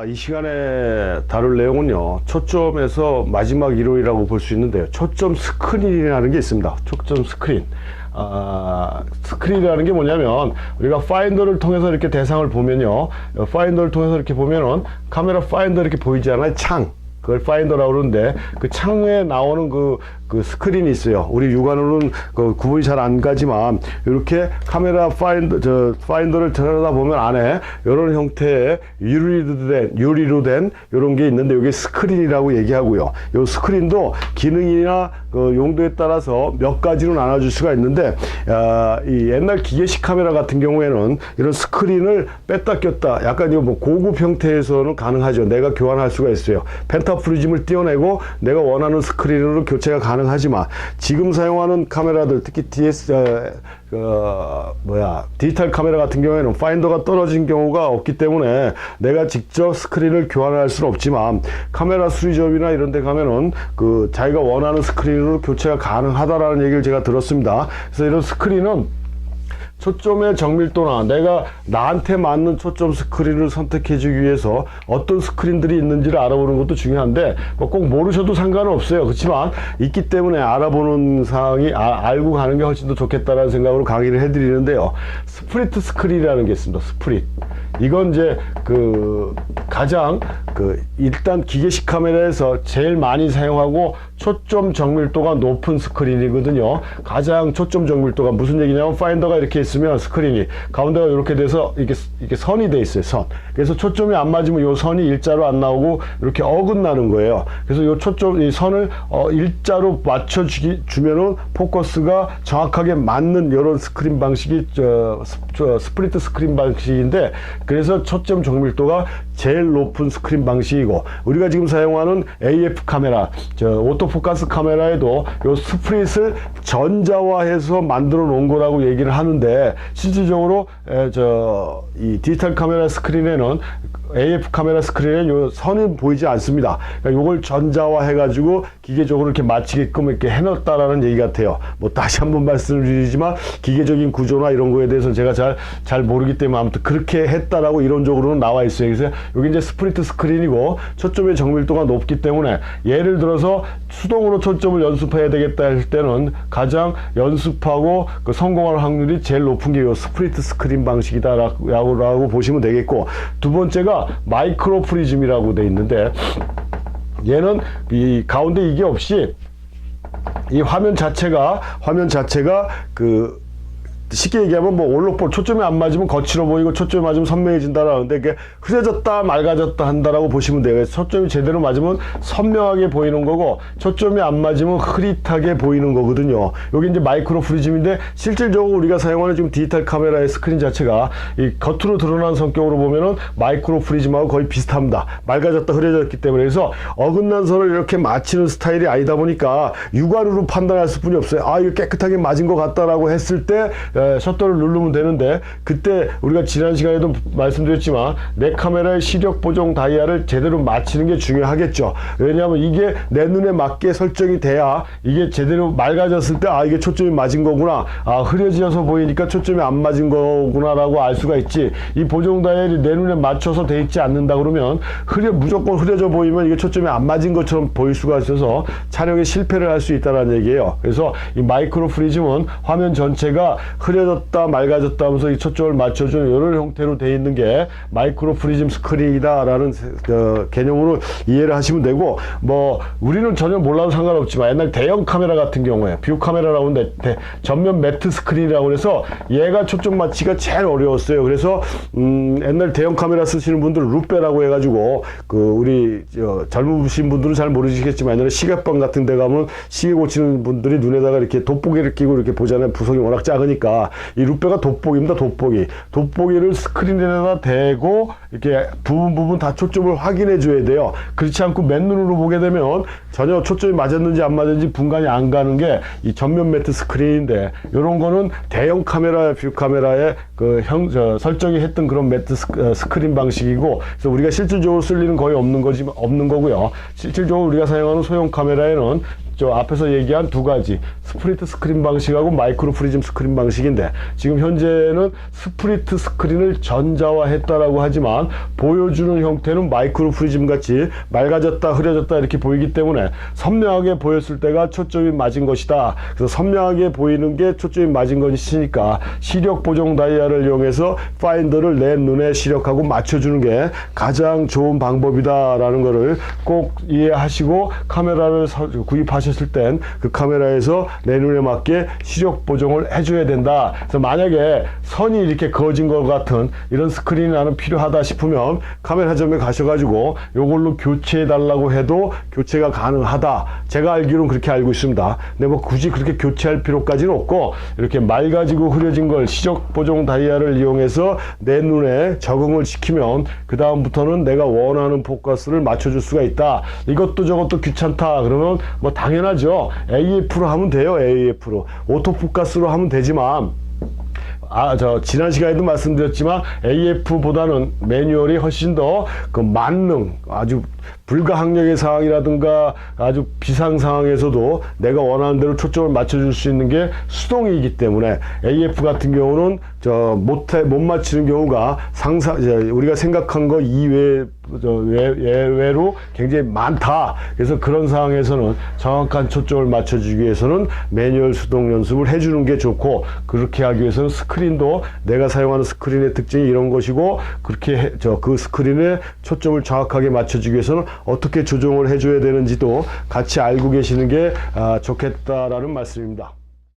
이 시간에 다룰 내용은요, 초점에서 마지막 이론이라고 볼 수 있는데요. 초점 스크린이라는 게 있습니다. 초점 스크린. 스크린이라는 게 뭐냐면, 우리가 파인더를 통해서 이렇게 대상을 보면요, 파인더를 통해서 이렇게 보면은 카메라 파인더 이렇게 보이지 않아요? 창. 그걸 파인더라고 그러는데, 그 창에 나오는 그 스크린이 있어요. 우리 육안으로는 그 구분이 잘 안 가지만, 이렇게 카메라 파인더를 들여다보면 안에 이런 형태의 유리로 된 이런 게 있는데, 이게 스크린이라고 얘기하고요. 이 스크린도 기능이나 그 용도에 따라서 몇 가지로 나눠줄 수가 있는데, 이 옛날 기계식 카메라 같은 경우에는 이런 스크린을 뺐다 꼈다, 약간 이거 뭐 고급 형태에서는 가능하죠. 내가 교환할 수가 있어요. 펜타프리즘을 띄워내고 내가 원하는 스크린으로 교체가 가능하지만, 지금 사용하는 카메라들, 특히 디지털 카메라 같은 경우에는 파인더가 떨어진 경우가 없기 때문에 내가 직접 스크린을 교환할 수는 없지만, 카메라 수리점이나 이런 데 가면은 그 자기가 원하는 스크린으로 교체가 가능하다라는 얘기를 제가 들었습니다. 그래서 이런 스크린은 초점의 정밀도나 내가 나한테 맞는 초점 스크린을 선택해 주기 위해서 어떤 스크린들이 있는지를 알아보는 것도 중요한데, 꼭 모르셔도 상관은 없어요. 그렇지만 있기 때문에 알아보는 사항이 알고 가는 게 훨씬 더 좋겠다라는 생각으로 강의를 해드리는데요. 스프리트 스크린이라는 게 있습니다. 스프릿. 이건 이제 가장 일단 기계식 카메라에서 제일 많이 사용하고 초점 정밀도가 높은 스크린이거든요. 가장 초점 정밀도가 무슨 얘기냐면, 파인더가 이렇게 있으면 스크린이 가운데가 이렇게 돼서 이렇게 선이 돼 있어요. 선. 그래서 초점이 안 맞으면 이 선이 일자로 안 나오고 이렇게 어긋나는 거예요. 그래서 이 선을 일자로 맞춰주면은 포커스가 정확하게 맞는 이런 스크린 방식이 스프리트 스크린 방식인데, 그래서 초점 정밀도가 제일 높은 스크린 방식이고, 우리가 지금 사용하는 AF 카메라, 오토포커스 카메라에도 요 스프릿을 전자화해서 만들어 놓은 거라고 얘기를 하는데, 실질적으로 이 디지털 카메라 스크린에는, AF 카메라 스크린에는 요 선이 보이지 않습니다. 그러니까 요걸 전자화 해가지고 기계적으로 이렇게 맞추게끔 이렇게 해놨다라는 얘기 같아요. 뭐 다시 한번 말씀을 드리지만, 기계적인 구조나 이런 거에 대해서는 제가 잘 모르기 때문에 아무튼 그렇게 했다라고 이론적으로는 나와 있어요. 그래서 여기 이제 스프리트 스크린이고, 초점의 정밀도가 높기 때문에, 예를 들어서 수동으로 초점을 연습해야 되겠다 할 때는 가장 연습하고 성공할 확률이 제일 높은 게 이 스프리트 스크린 방식이다라고 보시면 되겠고, 두 번째가 마이크로 프리즘이라고 돼 있는데, 얘는 이 가운데 이게 없이 이 화면 자체가 쉽게 얘기하면 뭐 올록볼, 초점이 안 맞으면 거칠어 보이고 초점이 맞으면 선명해진다라는데, 이게 흐려졌다 맑아졌다 한다라고 보시면 돼요. 초점이 제대로 맞으면 선명하게 보이는 거고, 초점이 안 맞으면 흐릿하게 보이는 거거든요. 여기 이제 마이크로 프리즘인데, 실질적으로 우리가 사용하는 지금 디지털 카메라의 스크린 자체가 이 겉으로 드러난 성격으로 보면은 마이크로 프리즘하고 거의 비슷합니다. 맑아졌다 흐려졌기 때문에. 그래서 어긋난 선을 이렇게 맞추는 스타일이 아니다 보니까 육안으로 판단할 수뿐이 없어요. 이거 깨끗하게 맞은 것 같다라고 했을 때 셔터를 누르면 되는데, 그때 우리가 지난 시간에도 말씀드렸지만 내 카메라의 시력 보정 다이아를 제대로 맞추는 게 중요하겠죠. 왜냐하면 이게 내 눈에 맞게 설정이 돼야 이게 제대로 맑아졌을 때 이게 초점이 맞은 거구나, 흐려져서 보이니까 초점이 안 맞은 거구나 라고 알 수가 있지, 이 보정 다이얼이 내 눈에 맞춰서 돼 있지 않는다 그러면 무조건 흐려져 보이면 이게 초점이 안 맞은 것처럼 보일 수가 있어서 촬영에 실패를 할 수 있다는 얘기예요. 그래서 이 마이크로 프리즘은 화면 전체가 흐려졌다 맑아졌다 하면서 이 초점을 맞춰주는 이런 형태로 되어 있는 게 마이크로 프리즘 스크린이다라는 개념으로 이해를 하시면 되고, 뭐 우리는 전혀 몰라도 상관없지만 옛날 대형 카메라 같은 경우에 뷰 카메라라고 하는데 전면 매트 스크린이라고 해서 얘가 초점 맞추기가 제일 어려웠어요. 그래서 옛날 대형 카메라 쓰시는 분들은 루페라고 해가지고, 우리 젊으신 분들은 잘 모르시겠지만 옛날에 시계방 같은 데 가면 시계 고치는 분들이 눈에다가 이렇게 돋보기를 끼고 이렇게 보잖아요. 부속이 워낙 작으니까. 이 루페가 돋보기입니다. 돋보기를 스크린에다 대고 이렇게 부분 다 초점을 확인해 줘야 돼요. 그렇지 않고 맨눈으로 보게 되면 전혀 초점이 맞았는지 안 맞았는지 분간이 안 가는 게 이 전면 매트 스크린인데, 이런 거는 대형 카메라, 뷰 카메라에 설정이 했던 그런 매트 스크린 방식이고, 그래서 우리가 실질적으로 쓸 일은 거의 없는 거고요. 실질적으로 우리가 사용하는 소형 카메라에는 저 앞에서 얘기한 두 가지 스프리트 스크린 방식하고 마이크로 프리즘 스크린 방식인데, 지금 현재는 스프리트 스크린을 전자화했다라고 하지만 보여주는 형태는 마이크로 프리즘 같이 맑아졌다 흐려졌다 이렇게 보이기 때문에 선명하게 보였을 때가 초점이 맞은 것이다. 그래서 선명하게 보이는 게 초점이 맞은 것이니까 시력 보정 다이아를 이용해서 파인더를 내 눈에 시력하고 맞춰주는 게 가장 좋은 방법이다라는 거를 꼭 이해하시고, 카메라를 구입하셨을 땐 그 카메라에서 내 눈에 맞게 시력 보정을 해줘야 된다. 그래서 만약에 선이 이렇게 그어진 것 같은 이런 스크린이 나는 필요하다 싶으면 카메라점에 가셔가지고 이걸로 교체해 달라고 해도 교체가 가능하다. 제가 알기로는 그렇게 알고 있습니다. 근데 뭐 굳이 그렇게 교체할 필요까지는 없고, 이렇게 맑아지고 흐려진 걸 시력 보정 다이아를 이용해서 내 눈에 적응을 시키면 그 다음부터는 내가 원하는 포커스를 맞춰줄 수가 있다. 이것도 저것도 귀찮다 그러면 뭐 당연하죠. AF로 하면 돼요. AF로 오토포커스로 하면 되지만, 지난 시간에도 말씀드렸지만 AF보다는 매뉴얼이 훨씬 더 그 만능, 아주 불가항력의 상황이라든가 아주 비상 상황에서도 내가 원하는 대로 초점을 맞춰줄 수 있는 게 수동이기 때문에 AF 같은 경우는 못 맞추는 경우가 우리가 생각한 거 예외로 굉장히 많다. 그래서 그런 상황에서는 정확한 초점을 맞춰주기 위해서는 매뉴얼 수동 연습을 해주는 게 좋고, 그렇게 하기 위해서는 스크린도 내가 사용하는 스크린의 특징이 이런 것이고, 그렇게 그 스크린에 초점을 정확하게 맞춰주기 위해서는 어떻게 조정을 해줘야 되는지도 같이 알고 계시는 게 좋겠다라는 말씀입니다.